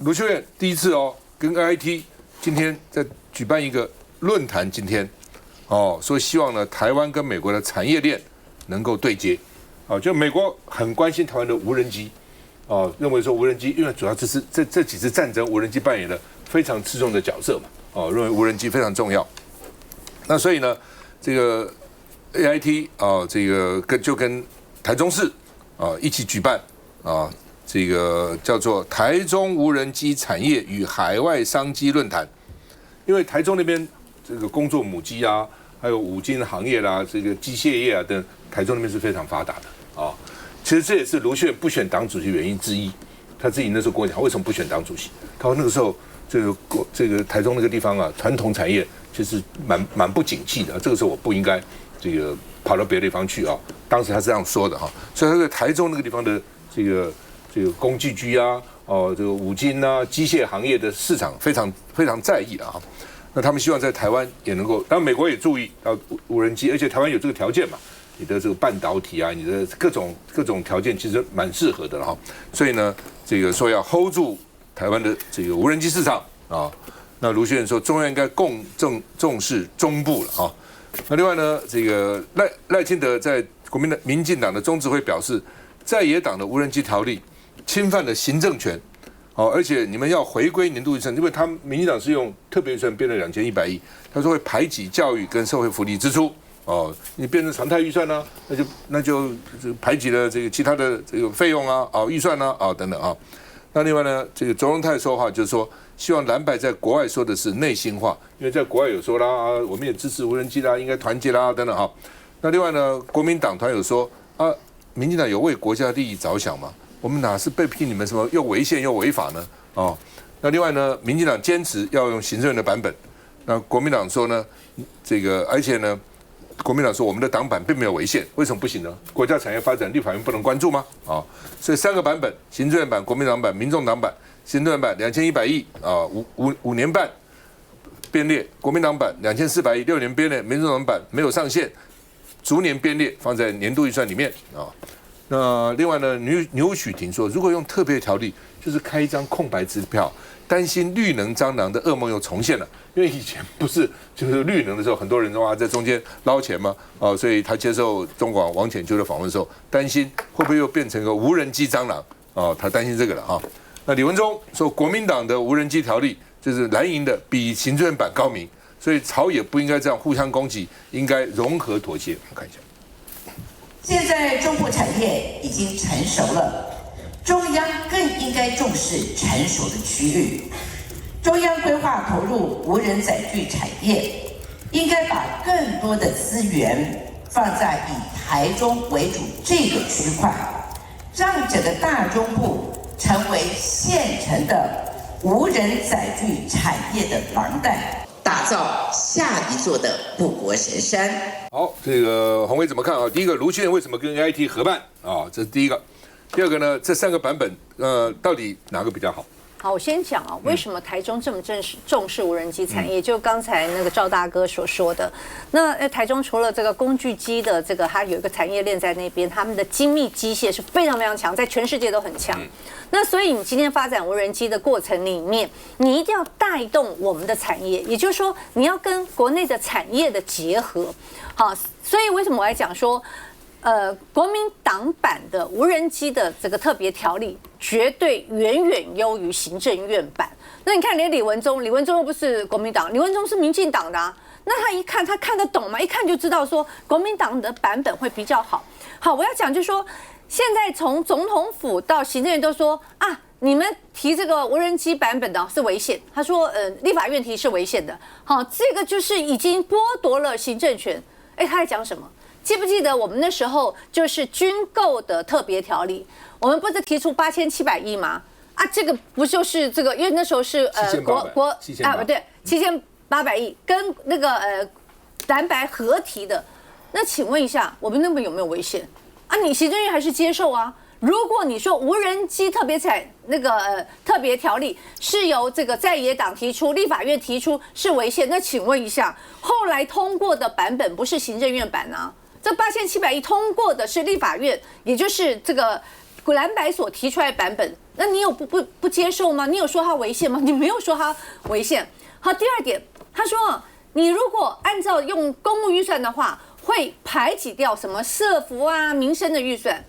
盧秀燕第一次跟 IIT 今天在舉辦一個論壇，今天說希望呢台灣跟美國的產業鏈能夠對接，就美國很關心台灣的無人機，認為說無人機因為主要這幾次戰爭無人機扮演了非常吃重的角色嘛，認為無人機非常重要，那所以呢這個 AIT 這個就跟台中市一起舉辦這個叫做台中無人機產業與海外商機論壇，因為台中那邊這個工作母機啊，還有五金行業啦，這個機械業啊等，台中那邊是非常發達的其實這也是盧秀燕不選黨主席原因之一。他自己那時候跟我講，為什麼不選黨主席？他說那個時候這個台中那個地方傳統產業其實蠻不景氣的，這個時候我不應該這個跑到別的地方去當時他是這樣說的所以他在台中那個地方的這個工具機這個五金機械行業的市場非常非常在意那他們希望在台灣也能夠，當然美國也注意到無人機，而且台灣有這個條件嘛，你的這個半導體你的各種條件其實蠻適合的了所以呢，這個說要 hold 住台灣的這個無人機市場那盧秀燕說中央應該更重視中部了那另外呢，這個賴清德在民進黨的中執會表示，在野黨的無人機條例侵犯了行政權。而且你們要回歸年度預算，因為他們民進黨是用特別預算編了2100億，他說會排擠教育跟社會福利支出，你變成常態預算那就排擠了這個其他的這個費用預算等等那另外呢，這個卓榮泰說話就是說，希望藍白在國外說的是內心話，因為在國外有說啦我們也支持無人機啦，應該團結啦等等那另外呢，國民黨團有說民進黨有為國家利益着想嗎？我們哪是被批你們什麼又違憲又違法呢？那另外呢，民進黨堅持要用行政院的版本，那國民黨說呢，這個而且呢，國民黨說我們的黨版並沒有違憲，為什麼不行呢？國家產業發展立法院不能關注嗎？所以3個版本，行政院版、國民黨版、民眾黨版，行政院版2100億5年半編列，國民黨版2400億6年編列，民眾黨版沒有上限，逐年編列放在年度預算裡面那另外呢，牛許婷說，如果用特別條例，就是開一張空白支票，擔心綠能蟑螂的噩夢又重現了。因為以前不是就是綠能的時候，很多人說在中間撈錢嘛，所以他接受中廣王淺秋的訪問的時候，擔心會不會又變成一個無人機蟑螂他擔心這個了那李文忠說，國民黨的無人機條例就是藍營的比行政院版高明，所以朝野不應該這樣互相攻擊，應該融合妥協。我們看一下。現在中部產業已經成熟了，中央更應該重視成熟的區域。中央規劃投入無人載具產業，應該把更多的資源放在以台中為主這個區塊，讓整個大中部成為現成的無人載具產業的廊帶。打造下一座的護國神山。好，這個宏偉怎麼看第一個，盧秀燕為什麼跟 AIT 合辦這是第一個。第二個呢，這3個版本到底哪個比較好？好，我先講為什麼台中這麼重視無人機產業？就剛才那個趙大哥所說的，那台中除了這個工具機的這個，它有一個產業鏈在那邊，他們的精密機械是非常非常強，在全世界都很強。那所以你今天發展無人機的過程裡面，你一定要帶動我們的產業，也就是說你要跟國內的產業的結合。好，所以為什麼我來講說？國民黨版的無人機的這個特別條例，絕對遠遠優於行政院版。那你看，連李文忠又不是國民黨，李文忠是民進黨的那他一看，他看得懂嗎？一看就知道說國民党的版本會比較好。好，我要講就是說，現在從總統府到行政院都說你們提這個無人機版本的是違憲。他說，立法院提是違憲的。好，這個就是已經剝奪了行政權。他在講什麼？記不記得我們那時候就是軍購的特別條例，我們不是提出8700億嗎？這個不就是這個？因為那時候是不對，7800億跟那個藍白合提的。那請問一下，我們那邊有沒有違憲你行政院還是接受如果你說無人機特別特別條例是由這個在野黨提出，立法院提出是違憲，那請問一下，後來通過的版本不是行政院版這8700億通過的是立法院，也就是這個藍白所提出來的版本，那你有不接受嗎？你有說它違憲嗎？你沒有說它違憲。好，第二點，他說你如果按照用公務預算的話，會排擠掉什麼社福啊、民生的預算。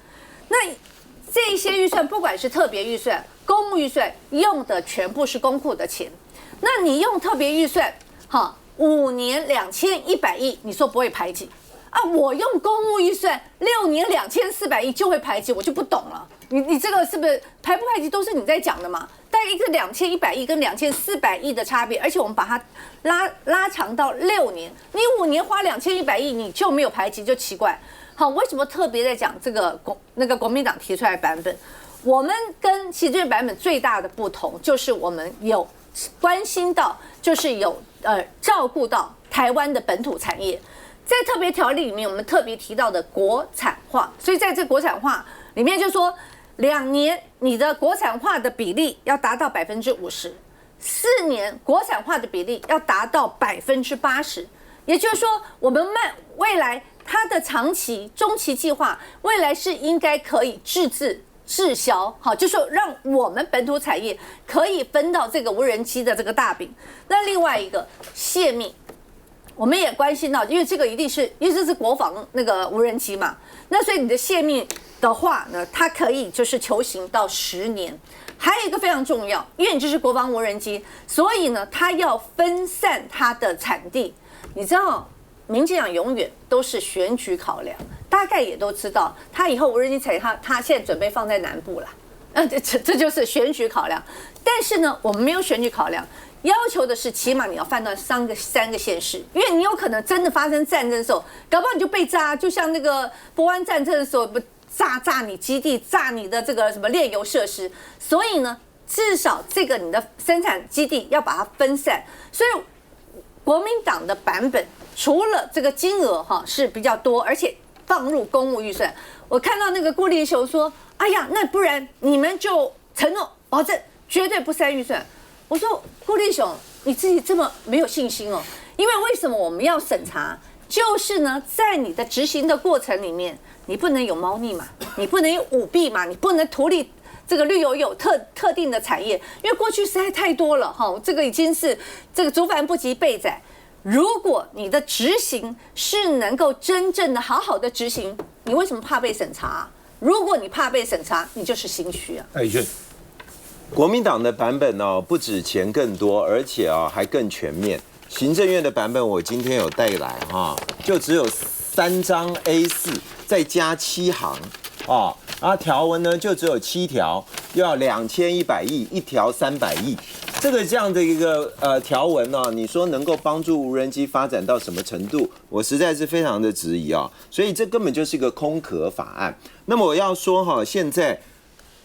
那這些預算，不管是特別預算、公務預算，用的全部是公庫的錢。那你用特別預算，好，5年2100億，你說不會排擠啊？我用公務預算6年2400億就會排擠，我就不懂了。你這個是不是排不排擠都是你在講的嘛？大概一個2100億跟2400億的差別，而且我們把它拉長到6年，你5年花2100億，你就沒有排擠，就奇怪。好，為什麼特別在講這個國民黨提出來的版本？我們跟行政院版本最大的不同，就是我們有關心到，就是有照顧到台灣的本土產業，在特別條例裡面，我們特別提到的國產化，所以在這國產化裡面就說，2年你的國產化的比例要達到50%，4年國產化的比例要達到80%，也就是說，我們未來它的長期、中期計劃，未來是應該可以滯銷，好，就是讓我們本土產業可以分到這個無人機的這個大餅。那另外一個洩密，我們也關心到，因為這個一定是因為這是國防那個無人機嘛，那所以你的洩密的話呢，它可以就是求刑到10年。還有一個非常重要，因為你这是國防無人機，所以呢，它要分散它的產地。你知道，民進黨永遠都是選舉考量，大概也都知道，他以後無人機產業，他現在準備放在南部啦，這就是選舉考量。但是呢，我們沒有選舉考量，要求的是起碼你要放到3個縣市，因為你有可能真的發生戰爭的時候，搞不好你就被炸，就像那個波灣戰爭的時候，炸你基地，炸你的這個什麼煉油設施。所以呢，至少這個你的生產基地要把它分散。所以國民黨的版本除了這個金額是比較多，而且放入公務預算，我看到那個顧立雄說：“哎呀，那不然你們就承諾保證絕對不刪預算。”我說：“顧立雄，你自己這麼沒有信心哦？因為什麼我們要審查？就是呢，在你的執行的過程裡面，你不能有貓膩嘛，你不能有舞弊嘛，你不能圖利這個綠油油特定的產業，因為過去實在太多了哈，這個已經是這個族繁不及備載。如果你的執行是能夠真正的好好的執行，你為什麼怕被審查？如果你怕被審查，你就是心虛啊。”艾宇軒，國民黨的版本哦，不止錢更多，而且啊還更全面。行政院的版本我今天有带來哈，就只有3張 A4，再加7行哦，然後條文呢就只有7條，要2100億，1條300億。這樣的一個條文呢，你說能夠幫助無人機發展到什麼程度？我實在是非常的質疑啊！所以這根本就是一個空殼法案。那麼我要說哈，現在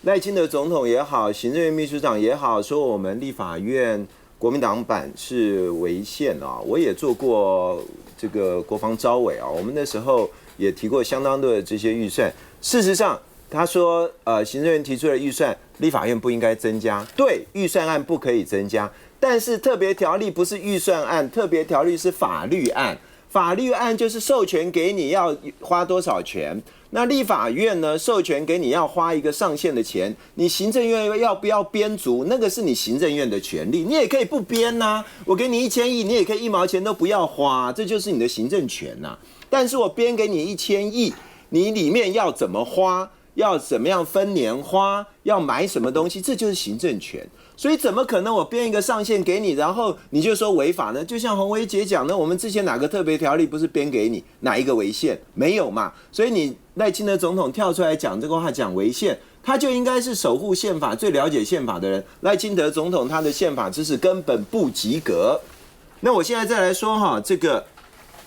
賴清德總統也好，行政院秘書長也好，說我們立法院國民黨版是違憲啊。我也做過這個國防召委啊，我們那時候也提過相當多的這些預算。事實上，他說行政院提出的預算，立法院不應該增加。對，預算案不可以增加，但是特別條例不是預算案，特別條例是法律案。法律案就是授權給你要花多少錢，那立法院呢授權給你要花一個上限的錢，你行政院要不要編足，那個是你行政院的權利，你也可以不編吶。我給你1000億，你也可以1毛錢都不要花，這就是你的行政權吶。但是我編給你1000億，你裡面要怎麼花，要怎麼樣分年花，要買什麼東西，這就是行政權。所以怎麼可能我編一個上限給你，然後你就說違法呢？就像洪維姐講的，我們之前哪個特別條例不是編給你，哪一個違憲？沒有嘛。所以你賴清德總統跳出來講這個話，講違憲，他就應該是守護憲法、最了解憲法的人。賴清德總統他的憲法知識根本不及格。那我現在再來說哈，這個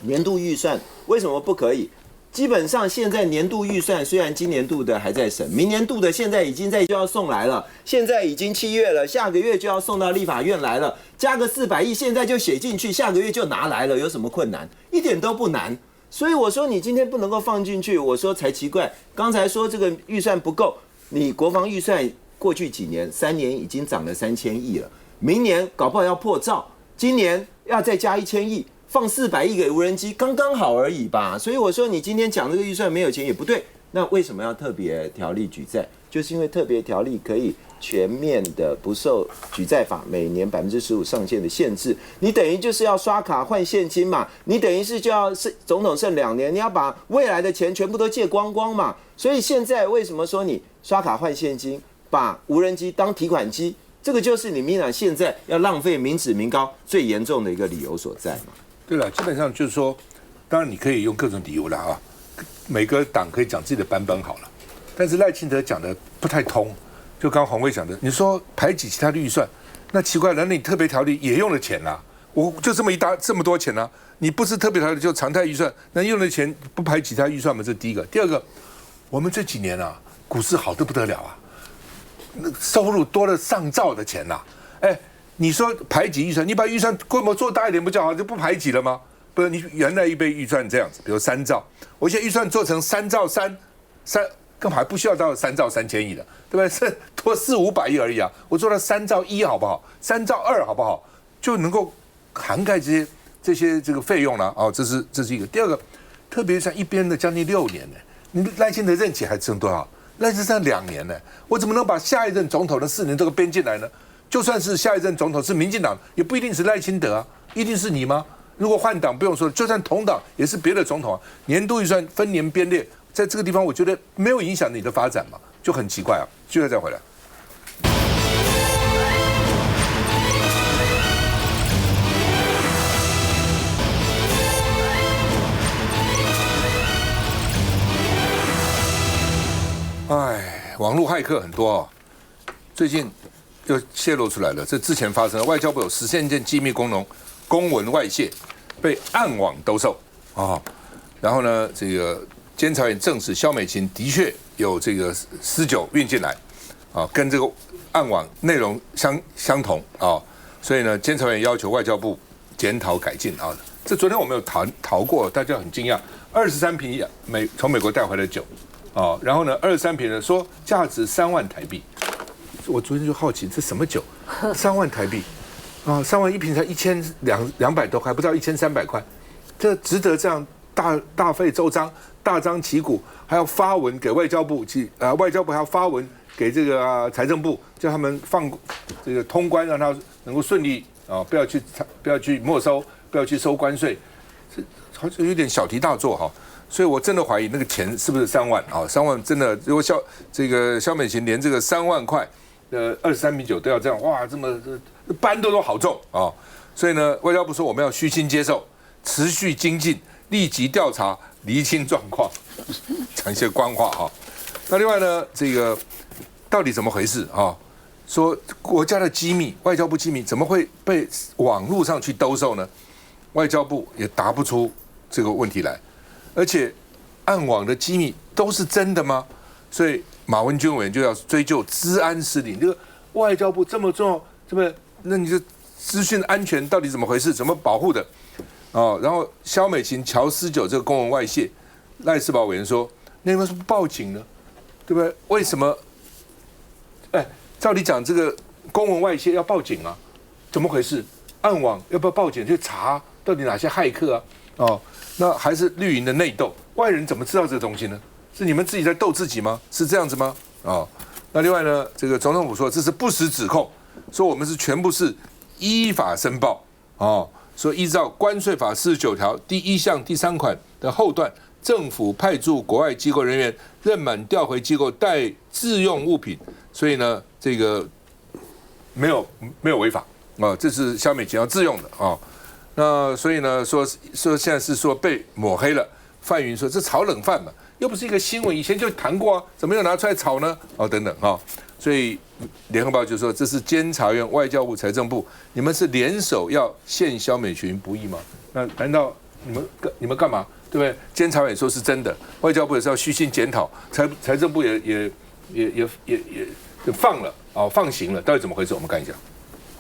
年度預算為什麼不可以？基本上現在年度預算雖然今年度的還在審，明年度的現在已經就要送來了，現在已經7月了，下個月就要送到立法院來了，加個400億，現在就寫進去，下個月就拿來了，有什麼困難？一點都不難。所以我說你今天不能夠放進去，我說才奇怪。剛才說這個預算不夠，你國防預算過去幾年3年已經漲了3000億了，明年搞不好要破兆，今年要再加1000億。放400億給無人機，剛剛好而已吧。所以我說你今天講這個預算沒有錢也不對，那為什麼要特別條例舉債？就是因為特別條例可以全面的不受舉債法每年15%上限的限制。你等於就是要刷卡換現金嘛，你等於是就要總統剩2年，你要把未來的錢全部都借光光嘛。所以現在為什麼說你刷卡換現金，把無人機當提款機？這個就是你民進黨現在要浪費民脂民膏最嚴重的一個理由所在嘛。對了，基本上就是說，當然你可以用各種理由了啊，每個黨可以講自己的版本好了。但是賴清德講的不太通，就剛剛黃慧講的，你說排擠其他的預算，那奇怪了，那你特別條例也用了錢啦，我就這麼多錢啦，你不是特別條例就常態預算，那用的錢不排擠其他預算嗎？這是第一個。第二個，我們這幾年啊，股市好得不得了啊，那收入多了上兆的錢吶，哎，你說排擠預算，你把預算規模做大一點不就好，就不排擠了嗎？不是，你原來一倍預算這樣子，比如3兆，我現在預算做成3兆3，根本還不需要到3兆3千億的，對不對？是多400-500億而已啊！我做到3兆1好不好？3兆2好不好？就能夠涵蓋這些這個費用了哦。這是一個。第二個，特別像一邊的將近6年呢，你賴清德任期還剩多少？賴清德剩2年呢，我怎麼能把下一任總統的4年這個編進來呢？就算是下一任總統是民進黨，也不一定是賴清德啊，一定是你嗎？如果換黨不用說，就算同黨也是別的總統啊。年度預算分年編列。在這個地方，我覺得沒有影響你的發展嘛，就很奇怪啊。接着再回來。哎，網絡駭客很多哦，最近又泄露出來了。這之前發生了，外交部有13件機密公文外泄，被暗網兜售啊。然後呢，這個。監察院證實蕭美琴的確有這個私酒運進來，啊，跟這個暗網內容相同啊，所以呢，監察院要求外交部檢討改進啊。這昨天我們有討過，大家很驚訝，23瓶從美國帶回來的酒，啊，然後呢，23瓶呢說價值3萬台幣，我昨天就好奇這什麼酒，3萬台幣，啊，3萬一瓶才1200多塊，不到1300塊，這值得這樣大費周章。大張旗鼓，還要發文給外交部外交部還要發文給這個財政部，叫他們放這個通關，讓他能夠順利啊，不要去沒收，不要去收關稅，這好像有點小題大做哈。所以我真的懷疑那個錢是不是3萬啊？3萬真的，如果蕭美琴連這個3萬塊的23瓶酒都要這樣，哇，這麼搬都好重啊！所以呢，外交部說我們要虛心接受，持續精進，立即調查。釐清狀況，講一些官話啊。那另外呢，這個到底怎麼回事啊？說國家的機密，外交部機密怎麼會被網絡上去兜售呢？外交部也答不出這個問題來。而且暗網的機密都是真的嗎？所以馬文君委員就要追究資安失靈。這個外交部這麼重要，這麼那你的資訊安全到底怎麼回事？怎麼保護的？哦，然後蕭美琴喬私酒這個公文外泄，賴士葆委員說，那為什麼不報警呢？對不對？為什麼？哎，照理講這個公文外泄要報警啊，怎麼回事？暗網要不要報警去查到底哪些駭客啊？哦，那還是綠營的內鬥，外人怎麼知道這個東西呢？是你們自己在鬥自己嗎？是這樣子嗎？哦，那另外呢，這個總統府說這是不實指控，說我們是全部是依法申報哦。說依照關稅法49條第1項第3款的後段，政府派駐國外機構人員任滿調回機構帶自用物品，所以呢，這個沒有違法啊，這是蕭美琴要自用的啊。那所以呢，說現在是說被抹黑了。范雲說這炒冷飯嘛，又不是一個新聞，以前就談過啊，怎麼又拿出來炒呢？哦，等等啊。所以聯合報就說這是監察院、外交部、財政部，你們是聯手要陷蕭美琴不義嗎？那難道你們幹嘛？對不對？監察院說是真的，外交部也是要虛心檢討，財政部也放了啊，放行了，到底怎麼回事？我們看一下。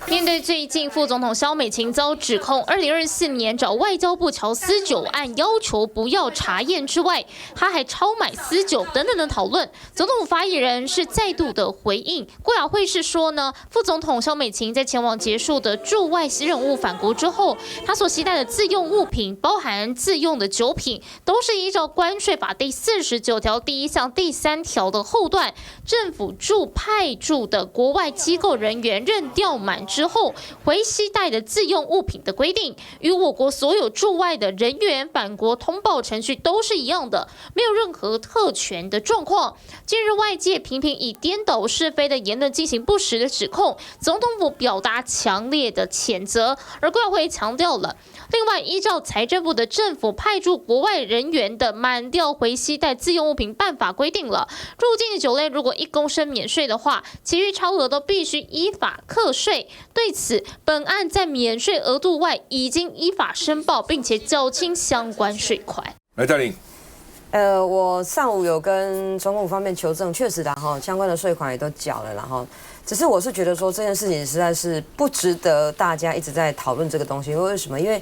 面對最近副總統蕭美琴遭指控2024年找外交部喬私酒案，要求不要查驗之外，他還超買私酒等等的討論，總統府發言人是再度的回應。郭雅慧是說呢，副總統蕭美琴在前往結束的駐外私任務返國之後，他所攜帶的自用物品，包含自用的酒品，都是依照關稅法第49條第1項第3條的後段，政府派駐的國外機構人員認調滿之後回攜帶的自用物品的規定，與我國所有駐外的人員返國通報程序都是一樣的，沒有任何特權的狀況。近日外界頻頻以顛倒是非的言論進行不實的指控，總統府表達強烈的譴責。而郭雅慧強調了，另外依照財政部的政府派駐國外人員的滿調回攜帶自用物品辦法規定了，入境的酒類如果1公升免稅的話，其餘超額都必須依法課稅。對此，本案在免稅額度外已經依法申報，並且繳清相關稅款。來，嘉玲。我上午有跟總統府方面求證，確實的哈，相關的稅款也都繳了，然後。只是我是覺得說這件事情實在是不值得大家一直在討論這個東西，因為什麼？因為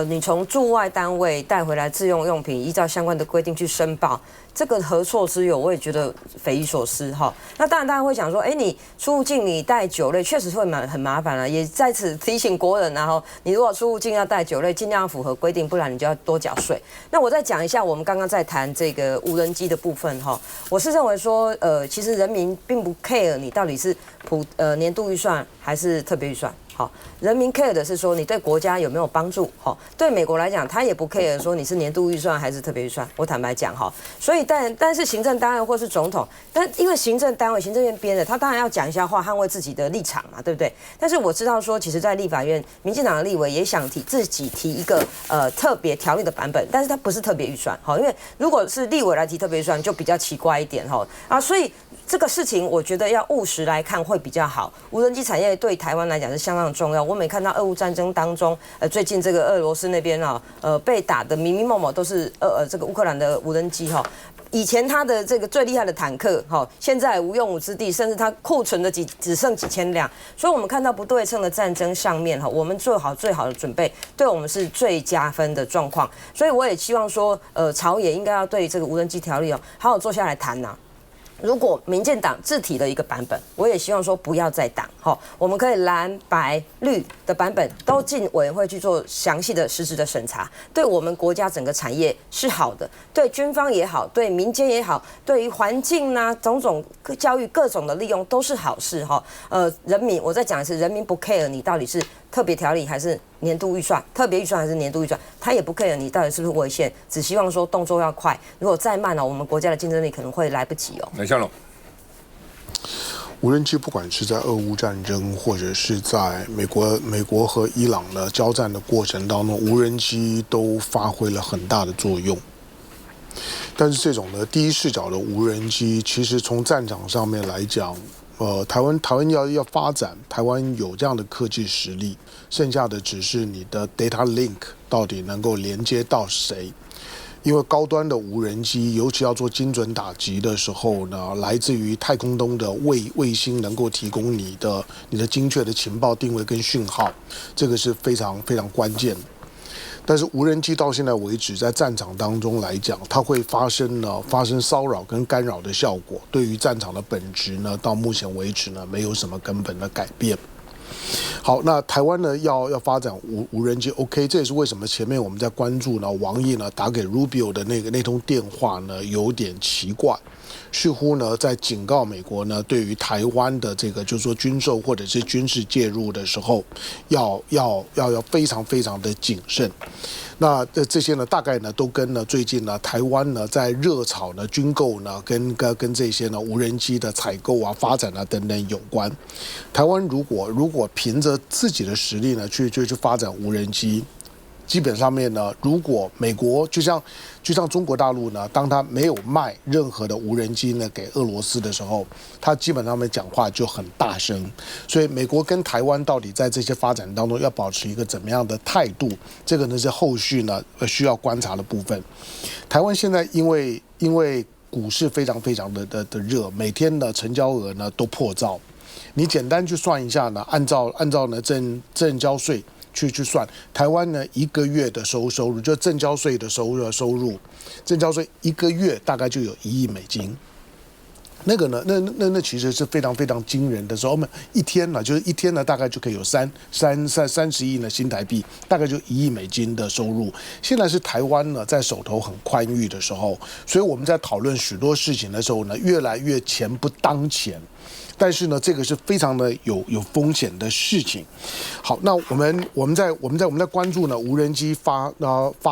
你從駐外單位帶回來自用用品，依照相關的規定去申報，這個何錯之有？我也覺得匪夷所思哈。那當然大家會想說，你出入境你帶酒類確實會很麻煩了，也在此提醒國人，然後你如果出入境要帶酒類，盡量符合規定，不然你就要多繳稅。那我再講一下我們剛剛在談這個無人機的部分哈，我是認為說其實人民並不 care 你到底是年度預算還是特別預算，好，人民 care 的是說你對國家有沒有幫助，好，對美國來講，他也不 care 說你是年度預算還是特別預算，我坦白講哈，所以但是行政單位或是總統，但因為行政單位行政院編的，他當然要講一下話，捍衛自己的立場嘛，對不對？但是我知道說，其實在立法院，民進黨的立委也想自己提一個特別條例的版本，但是它不是特別預算，好，因為如果是立委來提特別預算，就比較奇怪一點哈啊，所以。這個事情我覺得要務實來看會比較好。無人機產業對台灣來講是相當重要。我們也看到俄烏戰爭當中，最近這個俄羅斯那邊被打的明明某某都是這個烏克蘭的無人機哈。以前他的這個最厲害的坦克哈，現在無用武之地，甚至他庫存的只剩幾千輛。所以我們看到不對稱的戰爭上面哈，我們做好最好的準備，對我們是最加分的狀況。所以我也希望說，朝野應該要對這個無人機條例好好坐下來談吶。如果民進黨自提了一個版本，我也希望說不要再擋，我們可以藍白綠的版本都進委員會去做詳細的實質的審查，對我們國家整個產業是好的，對軍方也好，對民間也好，對於環境啊種種教育各種的利用都是好事哈。人民，我再講一次，人民不 care 你到底是特別條例還是年度預算，特別預算還是年度預算，他也不 care 你到底是不是違憲，只希望說動作要快。如果再慢了，我們國家的競爭力可能會來不及哦。夏龍，無人機不管是在俄烏戰爭，或者是在美國和伊朗的交戰的過程當中，無人機都發揮了很大的作用。但是這種的第一視角的無人機，其實從戰場上面來講，台灣要發展，台灣有這樣的科技實力，剩下的只是你的 data link 到底能夠連接到誰。因為高端的無人機，尤其要做精準打擊的時候呢，來自於太空中的衛星能夠提供你的精確的情報定位跟訊號，這個是非常非常關鍵的。但是無人機到現在為止，在戰場當中來講，它會發生騷擾跟干擾的效果，對於戰場的本質呢，到目前為止呢，沒有什麼根本的改變。好，那台灣呢要發展無人機 ，OK， 這也是為什麼前面我們在關注呢，王毅呢打給 Rubio 的那通電話呢有點奇怪，似乎呢在警告美國呢，對於台灣的這個就是說軍售或者是軍事介入的時候，要非常非常的謹慎。那這些呢，大概呢都跟呢最近呢台灣呢在熱炒呢軍購呢跟這些呢無人機的採購啊、發展啊等等有關。台灣如果憑着自己的實力呢去發展無人機，基本上面呢，如果美國就像中國大陸呢，當他沒有賣任何的無人機呢給俄羅斯的時候，他基本上面講話就很大聲。所以美國跟台灣到底在這些發展當中要保持一個怎麼樣的態度，這個呢是後續呢需要觀察的部分。台灣現在因為股市非常非常的熱，每天呢成交額呢都破兆。你簡單去算一下呢，按照呢證交稅去算，台灣呢一個月的收入，就證交稅的收入，證交稅一個月大概就有1億美金。那個呢，那其實是非常非常驚人的時候，我們一天呢，就是一天呢，大概就可以有30億呢新台幣，大概就1億美金的收入。現在是台灣呢在手頭很寬裕的時候，所以我們在討論許多事情的時候呢，越來越錢不當錢。但是呢，這個是非常的有風險的事情。好，那我們在關注呢無人機發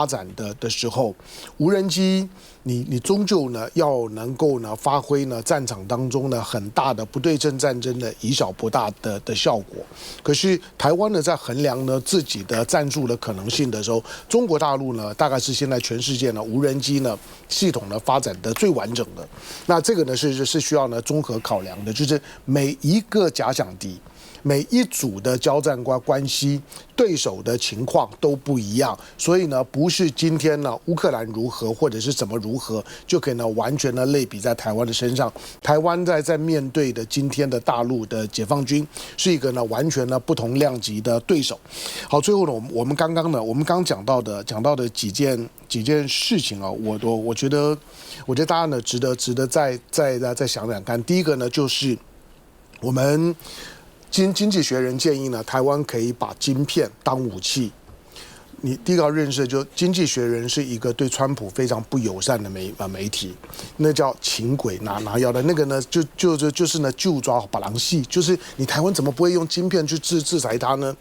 展的時候，無人機你終究呢要能夠呢發揮呢戰場當中呢很大的不對稱戰爭的以小博大的效果。可是台灣呢在衡量呢自己的戰術的可能性的時候，中國大陸呢大概是現在全世界呢無人機呢系統呢發展的最完整的。那這個呢是需要呢綜合考量的，就是每一個假想敵，每一組的交戰關係，對手的情況都不一樣，所以呢，不是今天呢烏克蘭如何或者是怎麼如何，就可以呢完全的類比在台灣的身上。台灣在面對的今天的大陸的解放軍，是一個呢完全呢不同量級的對手。好，最後呢，我們剛講到的幾件事情啊，我覺得大家呢值得再想想看。第一個呢就是我們經濟學人建議呢，台灣可以把晶片當武器。你第一個要認識的就經濟學人是一個對川普非常不友善的媒體，那叫請鬼拿藥的那個呢，就是呢就抓把狼戲，就是你台灣怎麼不會用晶片去制裁他呢？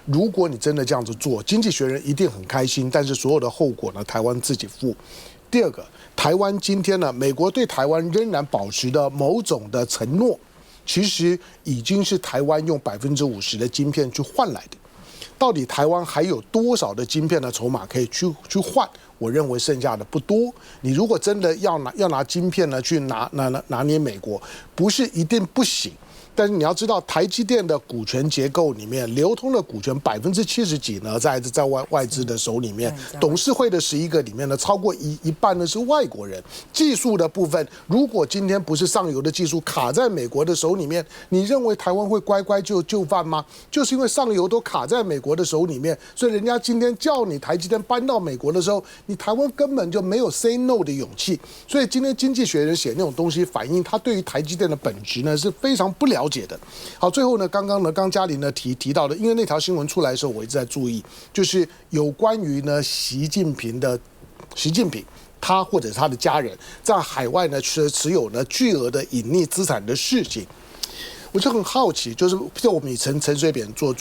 如果你真的這樣子做，經濟學人一定很開心，但是所有的後果呢，台灣自己負。第二個，台灣今天呢，美國對台灣仍然保持的某種的承諾，其實已經是台灣用50%的晶片去換來的。到底台灣還有多少的晶片的籌碼可以去換？我認為剩下的不多。你如果真的要拿晶片呢去拿捏美國，不是一定不行。但是你要知道，台積電的股權結構裡面，流通的股權70%幾呢，在外資的手裡面，董事會的11個裡面呢，超過一半呢是外國人。技術的部分，如果今天不是上游的技術卡在美國的手裡面，你認為台灣會乖乖就範嗎？就是因為上游都卡在美國的手裡面，所以人家今天叫你台積電搬到美國的時候，你台灣根本就沒有 say no 的勇氣。所以今天經濟學人寫那種東西，反映他對於台積電的本質呢是非常不了解的。好，最後呢，剛嘉玲呢提到的，因為那條新聞出來的時候，我一直在注意，就是有關於呢習近平他或者他的家人在海外呢持有呢巨額的隱匿資產的事情。我就很好奇，就是我們以陳水扁做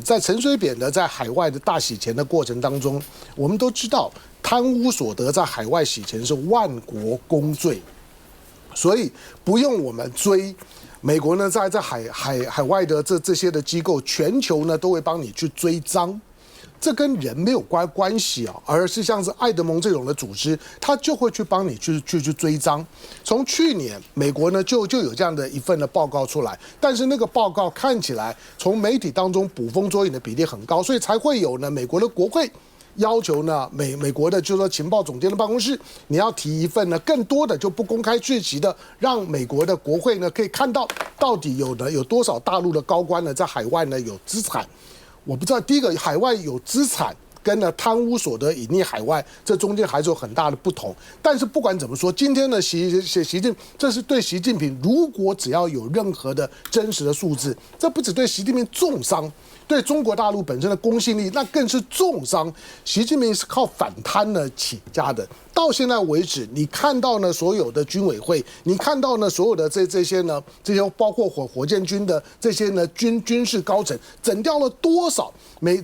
在陳水扁的在海外的大洗錢的過程當中，我們都知道貪污所得在海外洗錢是萬國公罪，所以不用我們追。美國呢，在海外的這些的機構，全球呢都會幫你去追贓，這跟人沒有關係啊，而是像是愛德蒙這種的組織，他就會去幫你去追贓。從去年美國呢就有這樣的一份的報告出來，但是那個報告看起來從媒體當中捕風捉影的比例很高，所以才會有呢美國的國會要求呢美國的就是說情報總監的辦公室，你要提一份呢更多的就不公開訊息的，讓美國的國會呢可以看到底有多少大陸的高官呢在海外呢有資產。我不知道第一個海外有資產跟呢貪污所得隱匿海外，這中間還是有很大的不同。但是不管怎麼說，今天呢這是對習近平，如果只要有任何的真實的數字，這不只對習近平重傷，對中國大陸本身的公信力那更是重傷。習近平是靠反貪呢起家的，到現在為止，你看到呢所有的軍委會，你看到呢所有的這些包括火箭軍的這些呢軍事高層，整掉了多少？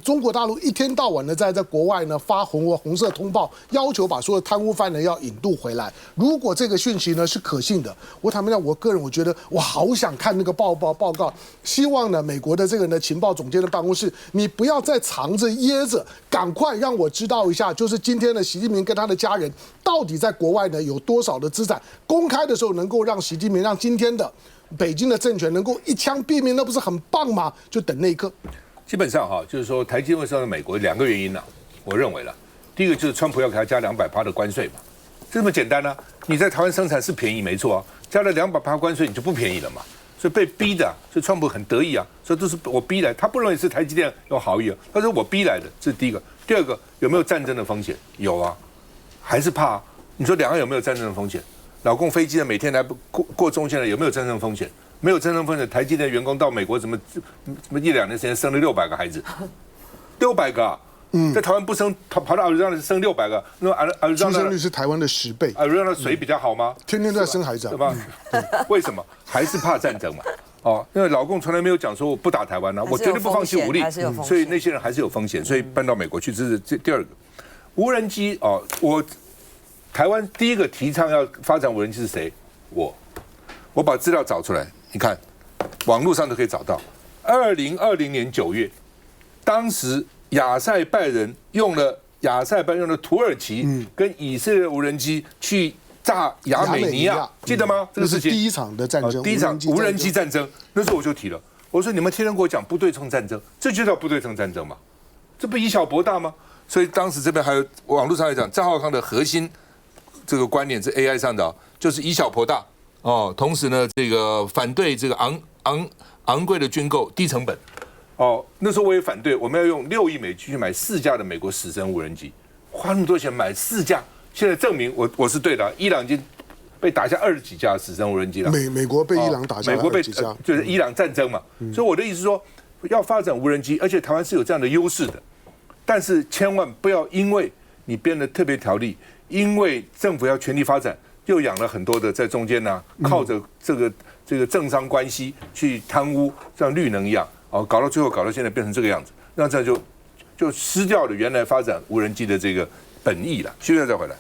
中國大陸一天到晚的在國外呢發紅色通報，要求把所有貪污犯人要引渡回來。如果這個訊息呢是可信的，我坦白講，我個人我覺得我好想看那個報告，希望呢美國的這個呢情報總監的辦公室，你不要再藏着掖着，趕快讓我知道一下，就是今天的習近平跟他的家人到底在國外呢有多少的資產，公開的時候能夠讓習近平，讓今天的北京的政權能夠一槍斃命，那不是很棒嗎？就等那一刻。基本上哈，就是說台積電會上到美國2個原因呢，我認為了，第一個就是川普要給他加200%的關稅嘛，這麼簡單呢、啊？你在台灣生產是便宜沒錯啊，加了200%關稅你就不便宜了嘛。所以被逼的，所以川普很得意啊，所以都是我逼來，他不認為是台積電有好意啊，他說我逼來的，這是第一個。第二個，有沒有戰爭的風險？有啊，還是怕啊。你說兩岸有沒有戰爭的風險？老共飛機的每天來過中線的有沒有戰爭風險？沒有戰爭風險，台積電的員工到美國怎麼1-2年時間生了600個孩子，600個啊。在台灣不生，跑到阿里山生600個，那阿里山出生率是台灣的10倍。阿里山的水比較好嗎？天天都在生孩子，对吧？為什麼？還是怕戰爭嘛？哦，因為老共從來沒有講說我不打台灣啊，我絕對不放棄武力，所以那些人還是有風險，所以搬到美國去。這是第二個，無人機哦，台灣第一個提倡要發展無人機是誰？我把資料找出來，你看，網絡上都可以找到。2020年9月，當時亞塞拜人用了土耳其跟以色列無人機去炸亞美尼亞，記得嗎？這個事情第一場的戰爭，第一場無人機戰爭。那時候我就提了，我說你們天天跟我講不對稱戰爭，這就叫不對称戰爭嘛？這不以小博大嗎？所以當時這邊還有網絡上來講，趙少康的核心這個觀念是 AI 上的，就是以小博大哦。同時呢，這個反對這個昂貴的軍購、低成本。哦，那時候我也反對，我們要用6億美金去買4架的美國死神無人機，花那麼多錢買4架，現在證明我是对的。伊朗已經被打下20幾架死神無人機了。美國被伊朗打下了20幾架，就是伊朗戰爭嘛。所以我的意思是說，要發展無人機，而且台灣是有這樣的優勢的，但是千萬不要因為你編了特別條例，因為政府要全力發展，又養了很多的在中間呢，靠着這個政商關係去貪污，像綠能一樣。哦，搞到最後，搞到現在變成這個樣子，那這樣就失掉了原來發展無人機的這個本意了。休息再回來。